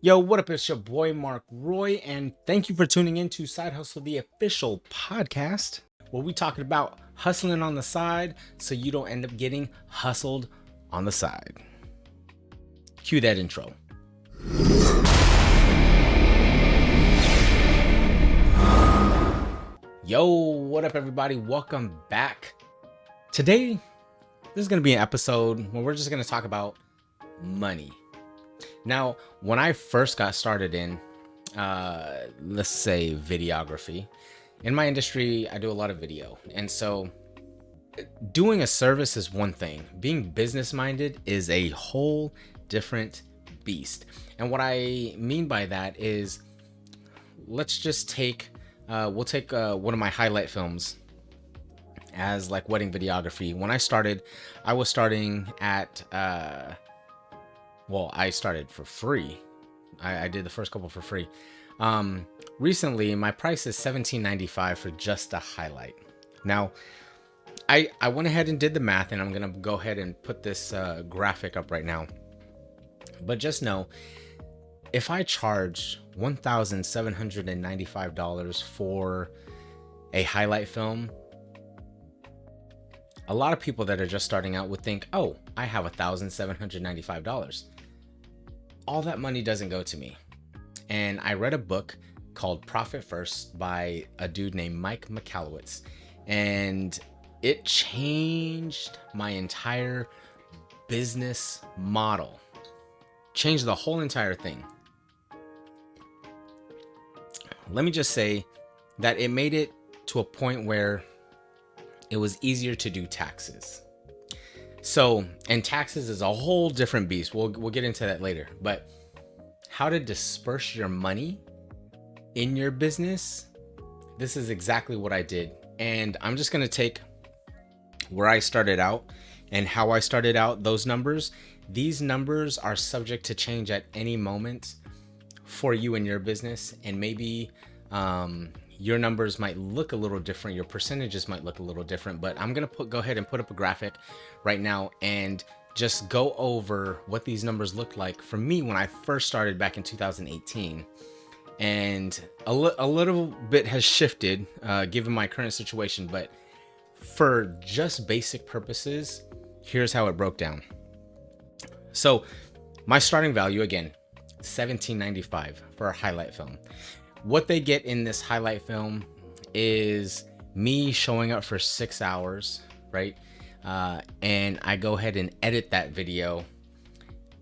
Yo, what up? It's your boy Mark Roy, and thank you for tuning in to Side Hustle, the official podcast, where we talking about hustling on the side so you don't end up getting hustled on the side. Cue that intro. Yo, what up, everybody? Welcome back. Today, this is going to be an episode where we're just going to talk about money. Now, when I first got started in, let's say videography, in my industry, I do a lot of video. And so doing a service is one thing. Being business minded is a whole different beast. And what I mean by that is, let's just take, we'll take one of my highlight films as like wedding videography. When I started, I was starting at, I started for free. I did the first couple for free. Recently, my price is $17.95 for just a highlight. Now, I went ahead and did the math, and I'm gonna go ahead and put this graphic up right now. But just know, if I charge $1,795 for a highlight film, a lot of people that are just starting out would think, oh, I have $1,795. All that money doesn't go to me. And I read a book called Profit First by a dude named Mike Michalowicz, and it changed my entire business model. Changed the whole entire thing. Let me just say that it made it to a point where it was easier to do taxes. So, and taxes is a whole different beast. We'll get into that later. But how to disperse your money in your business, this is exactly what I did. And I'm just going to take where I started out and how I started out, those numbers. These numbers are subject to change at any moment for you and your business. And maybe your numbers might look a little different. Your percentages might look a little different, but I'm going to go ahead and put up a graphic right now and just go over what these numbers look like for me when I first started back in 2018. And a little bit has shifted given my current situation, but for just basic purposes, here's how it broke down. So my starting value, again, $17.95 for a highlight film. What they get in this highlight film is me showing up for 6 hours, right? And I go ahead and edit that video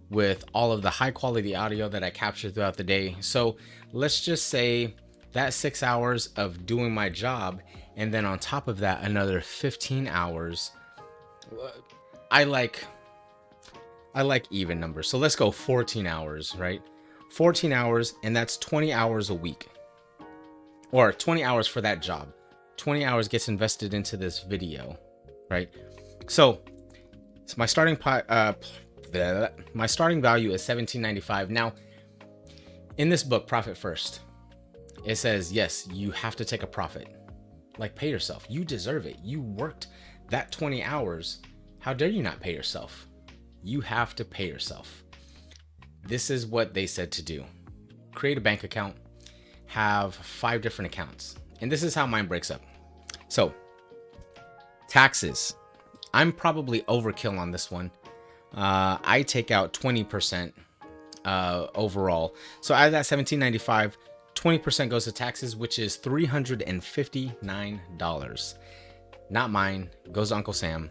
with all of the high quality audio that I captured throughout the day. So let's just say that 6 hours of doing my job, and then on top of that, another 15 hours. I like even numbers. So let's go 14 hours, right? 14 hours, and that's 20 hours a week, or 20 hours for that job. 20 hours gets invested into this video, right? So my starting value is $17.95. Now, in this book, Profit First, it says, yes, you have to take a profit. Like, pay yourself. You deserve it. You worked that 20 hours. How dare you not pay yourself? You have to pay yourself. This is what they said to do. Create a bank account, have 5 different accounts. And this is how mine breaks up. So, taxes. I'm probably overkill on this one. I take out 20% overall. So out of that $17.95, 20% goes to taxes, which is $359. Not mine, goes to Uncle Sam.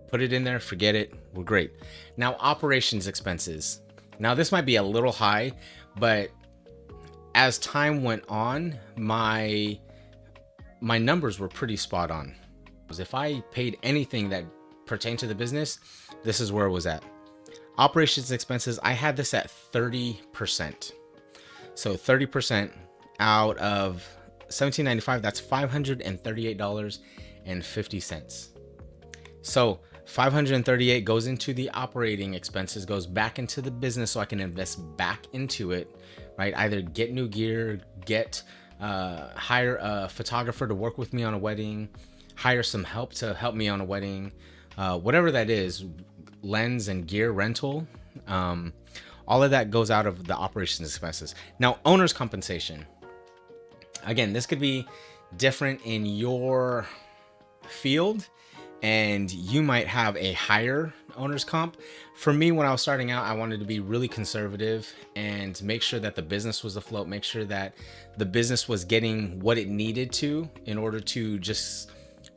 Put it in there, forget it, we're great. Now, operations expenses. Now, this might be a little high, but as time went on, my numbers were pretty spot on. If I paid anything that pertained to the business, this is where it was at. Operations expenses, I had this at 30%. So 30% out of $17.95, that's $538.50. So $538 goes into the operating expenses, goes back into the business so I can invest back into it, right? Either get new gear, hire a photographer to work with me on a wedding, hire some help to help me on a wedding, whatever that is, lens and gear rental, All of that goes out of the operations expenses. Now, owner's compensation. Again, this could be different in your field, and you might have a higher owner's comp. For me, when I was starting out, I wanted to be really conservative and make sure that the business was afloat, make sure that the business was getting what it needed to in order to just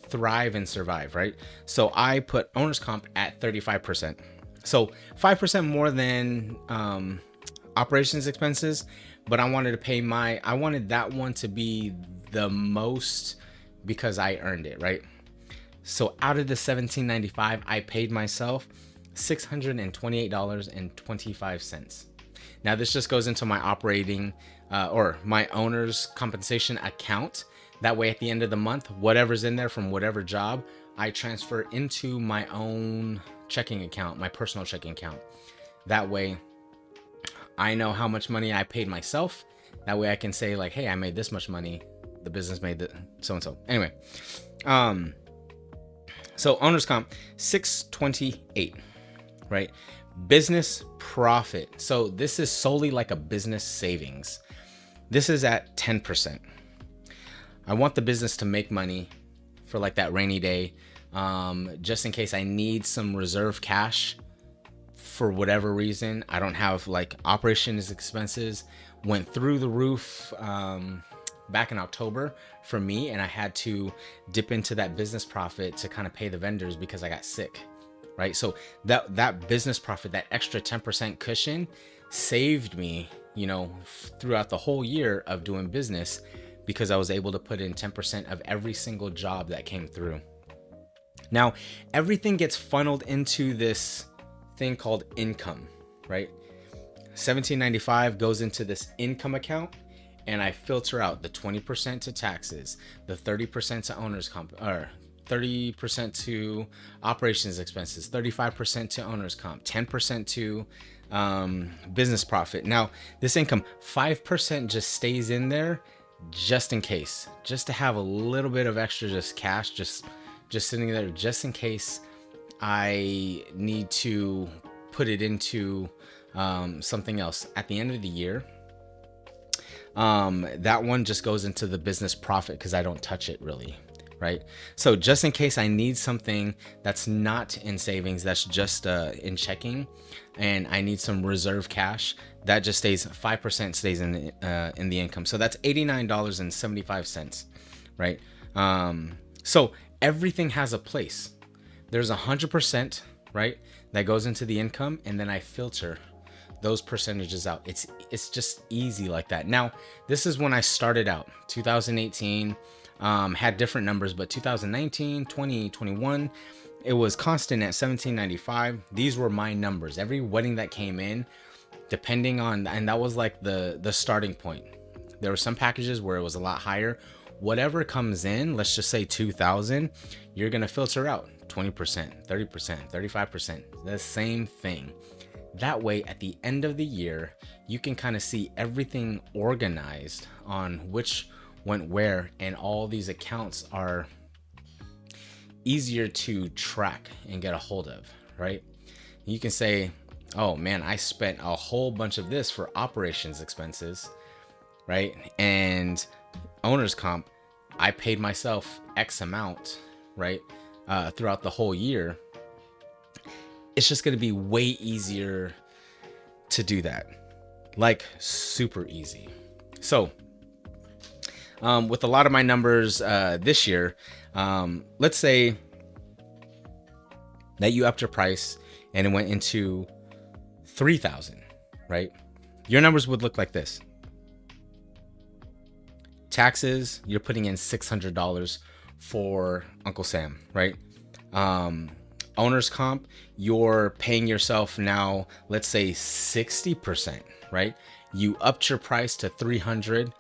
thrive and survive, right? So I put owner's comp at 35%. So 5% more than operations expenses, but I wanted to pay I wanted that one to be the most because I earned it, right? So out of the $17.95, I paid myself $628.25. Now this just goes into my operating or my owner's compensation account. That way at the end of the month, whatever's in there from whatever job, I transfer into my own checking account, my personal checking account. That way I know how much money I paid myself. That way I can say like, hey, I made this much money. The business made so-and-so. Anyway, so owner's comp, 628, right? Business profit. So this is solely like a business savings. This is at 10%. I want the business to make money for like that rainy day, just in case I need some reserve cash for whatever reason. I don't have like operations expenses went through the roof back in October for me, and I had to dip into that business profit to kind of pay the vendors because I got sick, right? So that business profit, that extra 10% cushion saved me, throughout the whole year of doing business, because I was able to put in 10% of every single job that came through. Now, everything gets funneled into this thing called income, right? $17.95 goes into this income account, and I filter out the 20% to taxes, the 30% to owner's comp, or 30% to operations expenses, 35% to owner's comp, 10% to business profit. Now, this income, 5% just stays in there just in case, just to have a little bit of extra just cash, just sitting there just in case I need to put it into something else at the end of the year. That one just goes into the business profit because I don't touch it really, right? So just in case I need something that's not in savings, that's just in checking, and I need some reserve cash, that just stays 5% stays in the income. So that's $89.75, right? So everything has a place. There's 100%, right, that goes into the income, and then I filter those percentages out. It's just easy like that. Now, this is when I started out, 2018, had different numbers, but 2019, 20, 21, it was constant at $17.95. These were my numbers. Every wedding that came in, depending on, and that was like the starting point. There were some packages where it was a lot higher. Whatever comes in, let's just say 2,000, you're going to filter out 20%, 30%, 35%, the same thing. That way, at the end of the year, you can kind of see everything organized on which went where, and all these accounts are easier to track and get a hold of, right? You can say, oh man, I spent a whole bunch of this for operations expenses, right? And owner's comp, I paid myself X amount, right? Throughout the whole year. It's just going to be way easier to do that, like super easy. So with a lot of my numbers this year, let's say that you upped your price and it went into 3,000, right? Your numbers would look like this. Taxes, you're putting in $600 for Uncle Sam, right? Owner's comp, you're paying yourself now, let's say 60%, right? You upped your price to 300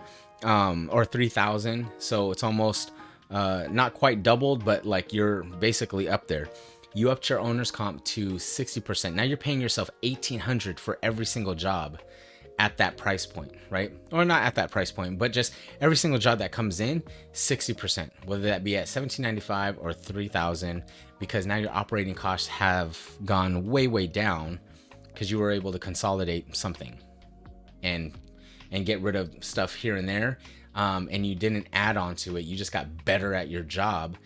or 3,000. So it's almost not quite doubled, but like you're basically up there. You upped your owner's comp to 60%. Now you're paying yourself $1,800 for every single job at that price point, right? Or not at that price point, but just every single job that comes in, 60%, whether that be at $17.95 or $3,000, because now your operating costs have gone way, way down, because you were able to consolidate something and get rid of stuff here and there, and you didn't add on to it. You just got better at your job,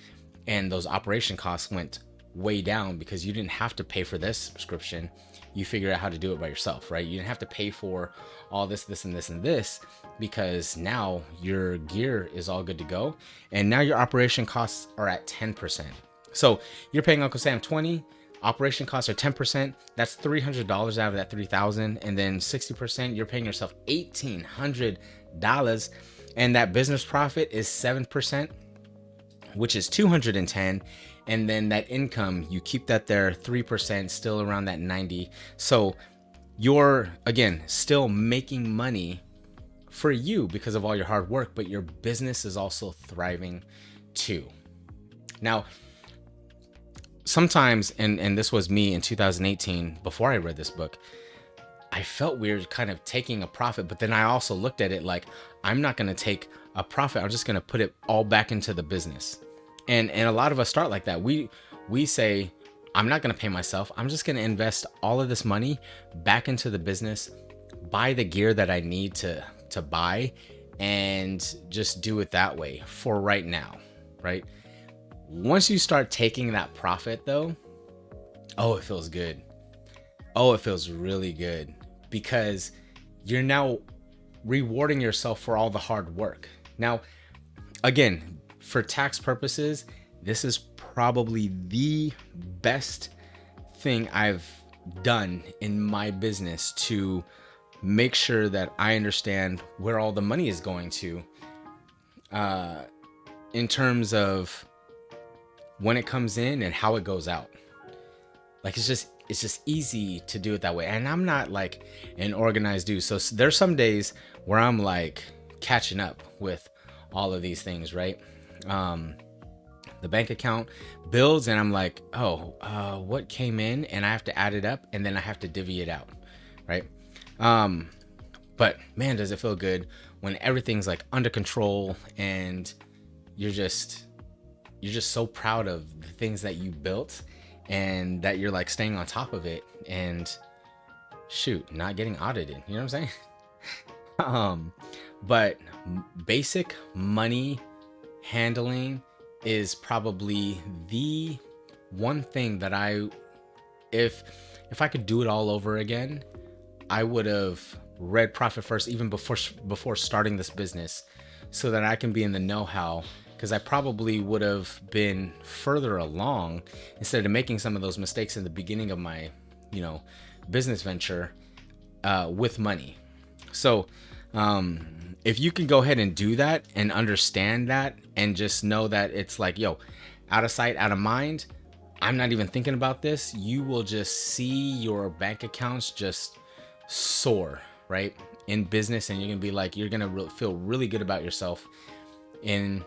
and those operation costs went way down because you didn't have to pay for this subscription. You figured out how to do it by yourself, right? You didn't have to pay for all this, and this, because now your gear is all good to go, and now your operation costs are at 10%. So you're paying Uncle Sam 20. Operation costs are 10%. That's $300 out of that $3,000, and then 60%. You're paying yourself $1,800, and that business profit is 7%, which is $210. And then that income, you keep that there, 3%, still around that 90. So you're, again, still making money for you because of all your hard work, but your business is also thriving too. Now, sometimes, and this was me in 2018, before I read this book, I felt weird kind of taking a profit, but then I also looked at it like, I'm not going to take a profit. I'm just going to put it all back into the business. And a lot of us start like that. We say, I'm not going to pay myself. I'm just going to invest all of this money back into the business, buy the gear that I need to buy, and just do it that way for right now, right? Once you start taking that profit though, oh, it feels good. Oh, it feels really good, because you're now rewarding yourself for all the hard work. Now, again, for tax purposes, this is probably the best thing I've done in my business to make sure that I understand where all the money is going to, in terms of when it comes in and how it goes out. Like, it's just easy to do it that way. And I'm not like an organized dude. So there's some days where I'm like catching up with all of these things, right? The bank account builds and I'm like, what came in, and I have to add it up, and then I have to divvy it out, right? But man, does it feel good when everything's like under control, and you're just so proud of the things that you built, and that you're like staying on top of it, and shoot, not getting audited. You know what I'm saying? But basic money handling is probably the one thing that if I could do it all over again, I would have read Profit First even before starting this business, so that I can be in the know-how, because I probably would have been further along instead of making some of those mistakes in the beginning of my, business venture with money. So, if you can go ahead and do that and understand that, and just know that it's like, out of sight, out of mind, I'm not even thinking about this, you will just see your bank accounts just soar, right? In business, and you're going to be like, you're going to feel really good about yourself in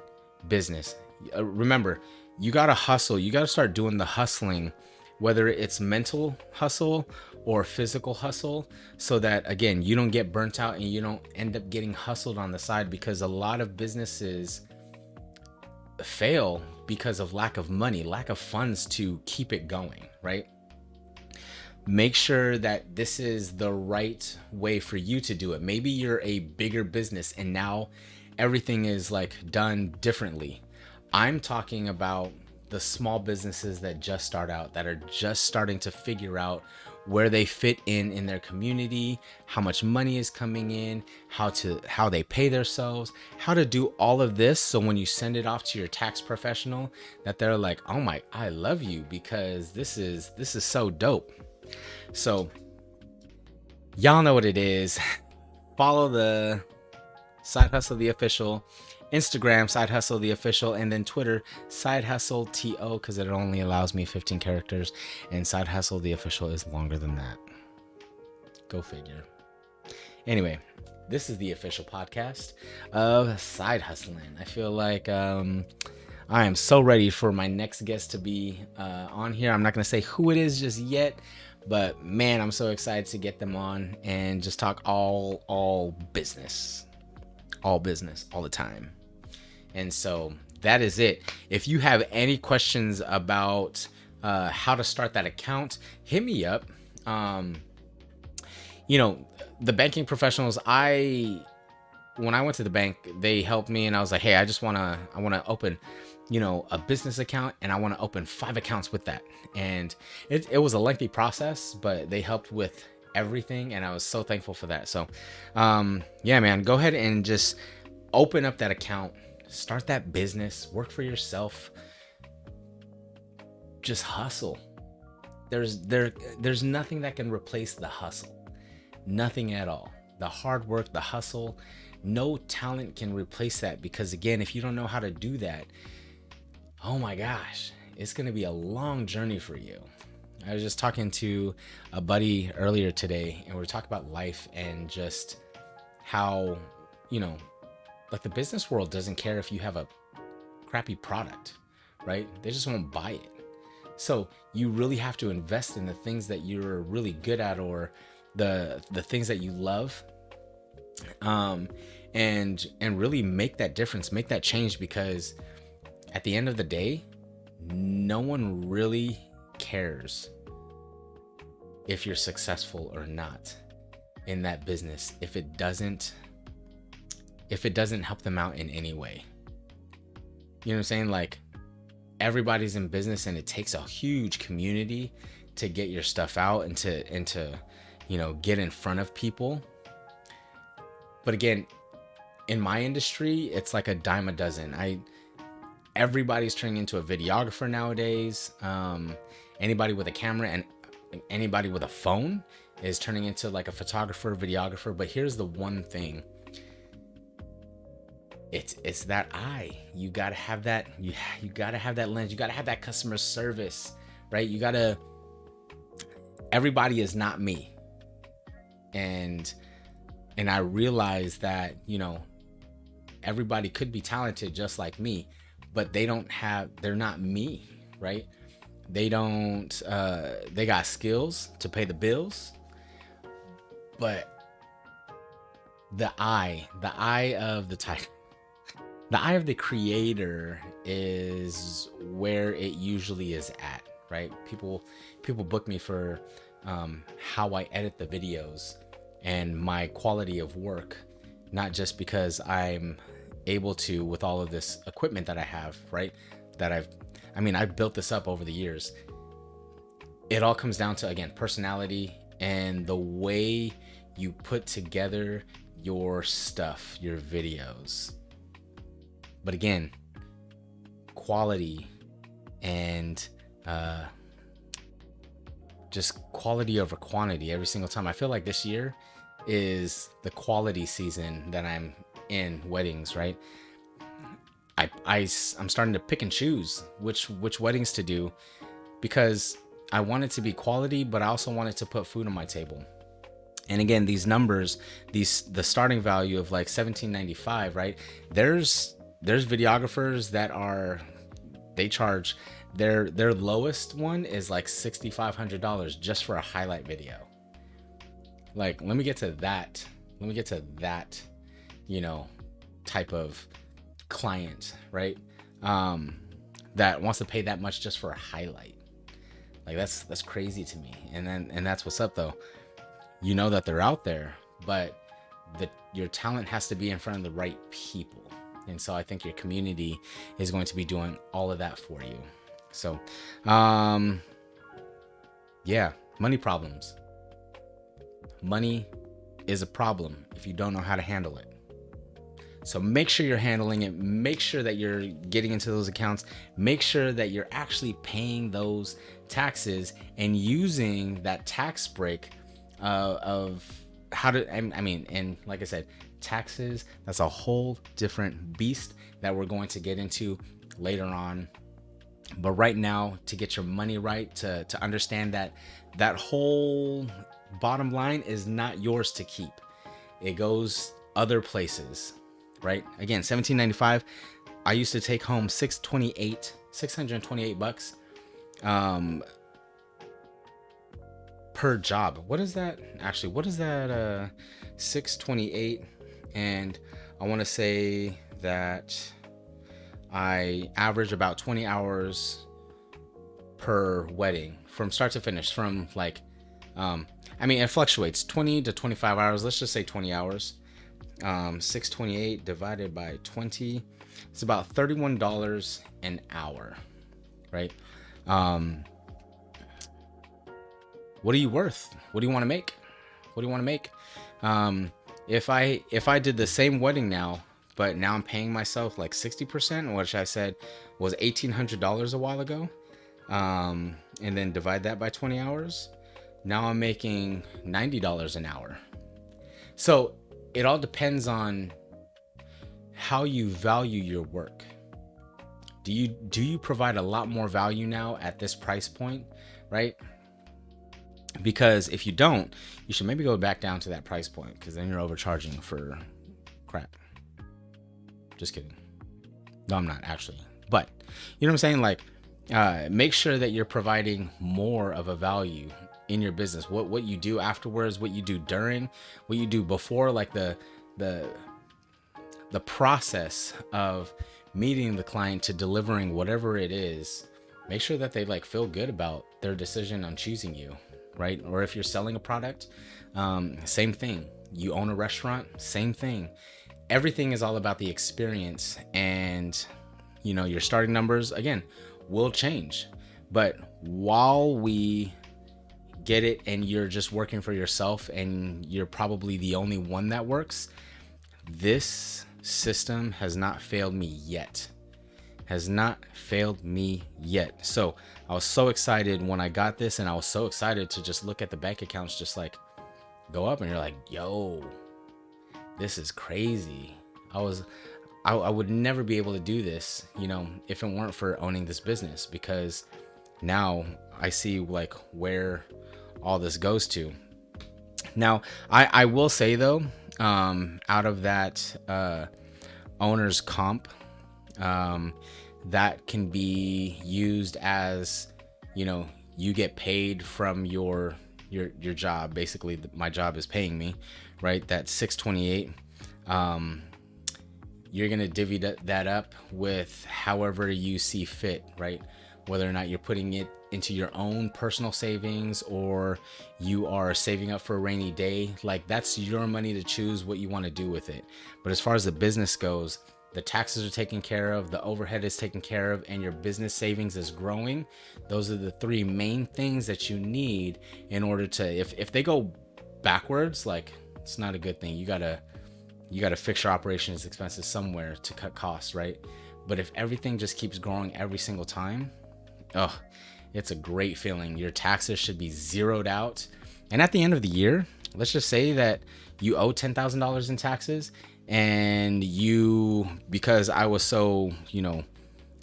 business. Remember, you got to hustle. You got to start doing the hustling, whether it's mental hustle or physical hustle, so that, again, you don't get burnt out and you don't end up getting hustled on the side, because a lot of businesses fail because of lack of money, lack of funds to keep it going, right? Make sure that this is the right way for you to do it. Maybe you're a bigger business and now everything is like done differently. I'm talking about the small businesses that just start out, that are just starting to figure out where they fit in their community, how much money is coming in, how they pay themselves, how to do all of this. So when you send it off to your tax professional, that they're like, oh my, I love you, because this is so dope. So y'all know what it is. Follow the Side Hustle the Official, Instagram Side Hustle the Official, and then Twitter Side Hustle TO, because it only allows me 15 characters, and Side Hustle the Official is longer than that. Go figure. Anyway, this is the official podcast of Side Hustling. I feel like I am so ready for my next guest to be on here. I'm not going to say who it is just yet, but man, I'm so excited to get them on and just talk all business. All business, all the time. And so that is it. If you have any questions about how to start that account, hit me up. you know, the banking professionals, when I went to the bank, they helped me, and I was like, hey, I want to open, a business account, and I want to open 5 accounts with that. And it was a lengthy process, but they helped with everything, and I was so thankful for that. So, yeah, man, go ahead and just open up that account, start that business, work for yourself, just hustle. There's nothing that can replace the hustle. Nothing at all. The hard work, the hustle, no talent can replace that, because again, if you don't know how to do that, oh my gosh, it's going to be a long journey for you. I was just talking to a buddy earlier today, and we were talking about life and just how, like the business world doesn't care if you have a crappy product, right? They just won't buy it. So you really have to invest in the things that you're really good at, or the things that you love, and really make that difference, make that change, because at the end of the day, no one really cares if you're successful or not in that business if it doesn't help them out in any way. You know what I'm saying? Like, everybody's in business, and it takes a huge community to get your stuff out and to get in front of people. But again, in my industry, it's like a dime a dozen. Everybody's turning into a videographer nowadays. Anybody with a camera and anybody with a phone is turning into like a photographer, videographer. But here's the one thing. It's that eye. You gotta have that. You gotta have that lens. You gotta have that customer service, right? Everybody is not me. And I realize that, everybody could be talented just like me, but they're not me, right? They got skills to pay the bills, but the eye of the eye of the creator is where it usually is at, right? People book me for how I edit the videos and my quality of work, not just because I'm able to with all of this equipment that I have, right? I've built this up over the years. It all comes down to, again, personality and the way you put together your stuff, your videos. But again, quality and just quality over quantity every single time. I feel like this year is the quality season that I'm in weddings, right? I'm starting to pick and choose which weddings to do, because I want it to be quality, but I also want it to put food on my table. And again, these numbers, the starting value of like $17.95, right? There's videographers that they charge their lowest one is like $6,500 just for a highlight video. Like, let me get to that, type of client, right? That wants to pay that much just for a highlight. Like, that's crazy to me. And that's what's up though. You know that they're out there, but your talent has to be in front of the right people. And so I think your community is going to be doing all of that for you. So, yeah, money problems. Money is a problem if you don't know how to handle it. So make sure you're handling it. Make sure that you're getting into those accounts. Make sure that you're actually paying those taxes and using that tax break of how to, and like I said, taxes, that's a whole different beast that we're going to get into later on. But right now, to get your money right, to understand that whole bottom line is not yours to keep. It goes other places, right? Again, $17.95. I used to take home $628 per job. What is that? Actually, what is that? 628, and I want to say that I average about 20 hours per wedding from start to finish. From like, I mean, it fluctuates 20 to 25 hours. Let's just say 20 hours. 628 divided by 20. It's about $31 an hour, right? What are you worth? What do you want to make? What do you want to make? If I did the same wedding now, but now I'm paying myself like 60%, which I said was $1,800 a while ago, and then divide that by 20 hours, now I'm making $90 an hour. So it all depends on how you value your work. Do you provide a lot more value now at this price point, right? Because if you don't, you should maybe go back down to that price point, because then you're overcharging for crap. Just kidding. No, I'm not actually. But you know what I'm saying? Like, make sure that you're providing more of a value in your business. What you do afterwards, what you do during, what you do before, like the process of meeting the client to delivering whatever it is. Make sure that they like feel good about their decision on choosing you, right? Or if you're selling a product, same thing. You own a restaurant, same thing. Everything is all about the experience, and you know, your starting numbers again will change. But while we get it and you're just working for yourself and you're probably the only one that works, this system has not failed me yet. Has not failed me yet. So I was so excited when I got this, and I was so excited to just look at the bank accounts just like go up, and you're like, yo, this is crazy. I would never be able to do this, you know, if it weren't for owning this business, because now I see like where all this goes to. Now, I will say though, out of that owner's comp, that can be used as, you know, you get paid from your job. Basically, my job is paying me, right? That's 628. You're gonna divvy that up with however you see fit, right? Whether or not you're putting it into your own personal savings or you are saving up for a rainy day, like that's your money to choose what you want to do with it. But as far as the business goes, the taxes are taken care of, the overhead is taken care of, and your business savings is growing. Those are the three main things that you need in order to, if they go backwards, like it's not a good thing. You gotta fix your operations expenses somewhere to cut costs, right? But if everything just keeps growing every single time, it's a great feeling. Your taxes should be zeroed out. And at the end of the year, let's just say that you owe $10,000 in taxes, and because I was so,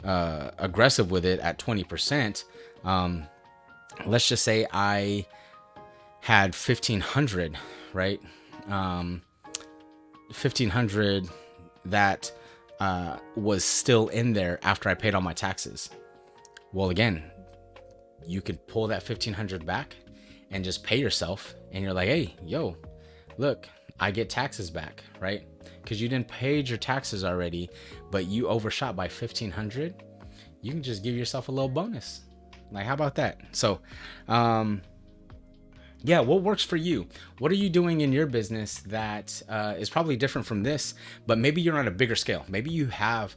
aggressive with it at 20%, let's just say I had $1,500, right? $1,500 that was still in there after I paid all my taxes. Well, again, you could pull that $1,500 back and just pay yourself, and you're like, hey, yo, look, I get taxes back, right? Because you didn't pay your taxes already, but you overshot by $1,500. You can just give yourself a little bonus. Like, how about that? So, yeah, what works for you? What are you doing in your business that is probably different from this, but maybe you're on a bigger scale? Maybe you have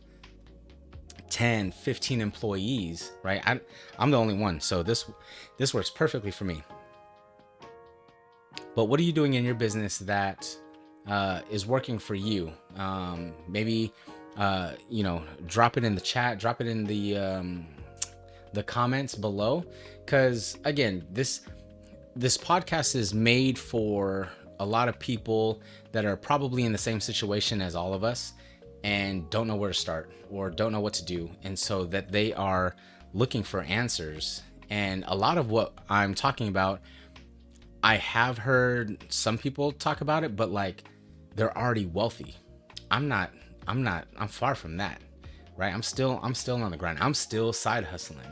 10, 15 employees, right? I'm the only one, so this works perfectly for me. But what are you doing in your business that is working for you? Maybe drop it in the chat, drop it in the comments below, because again, this podcast is made for a lot of people that are probably in the same situation as all of us and don't know where to start or don't know what to do, and so that they are looking for answers. And a lot of what I'm talking about, I have heard some people talk about it, but like they're already wealthy. I'm far from that, right? I'm still on the grind. I'm still side hustling,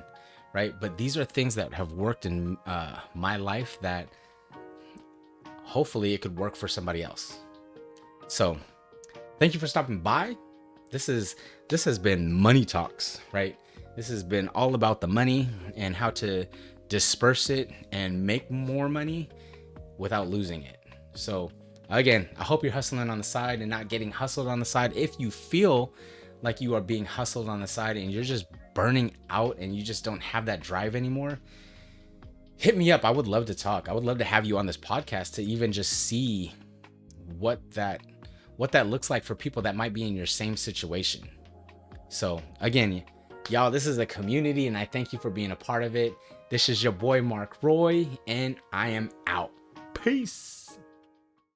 right? But these are things that have worked in my life that hopefully it could work for somebody else. So thank you for stopping by. This has been Money Talks, right? This has been all about the money and how to disperse it and make more money without losing it. So again, I hope you're hustling on the side and not getting hustled on the side. If you feel like you are being hustled on the side and you're just burning out and you just don't have that drive anymore, hit me up. I would love to talk. I would love to have you on this podcast to even just see what that looks like for people that might be in your same situation. So again, y'all, this is a community and I thank you for being a part of it. This is your boy Mark Roy and I am out. Peace.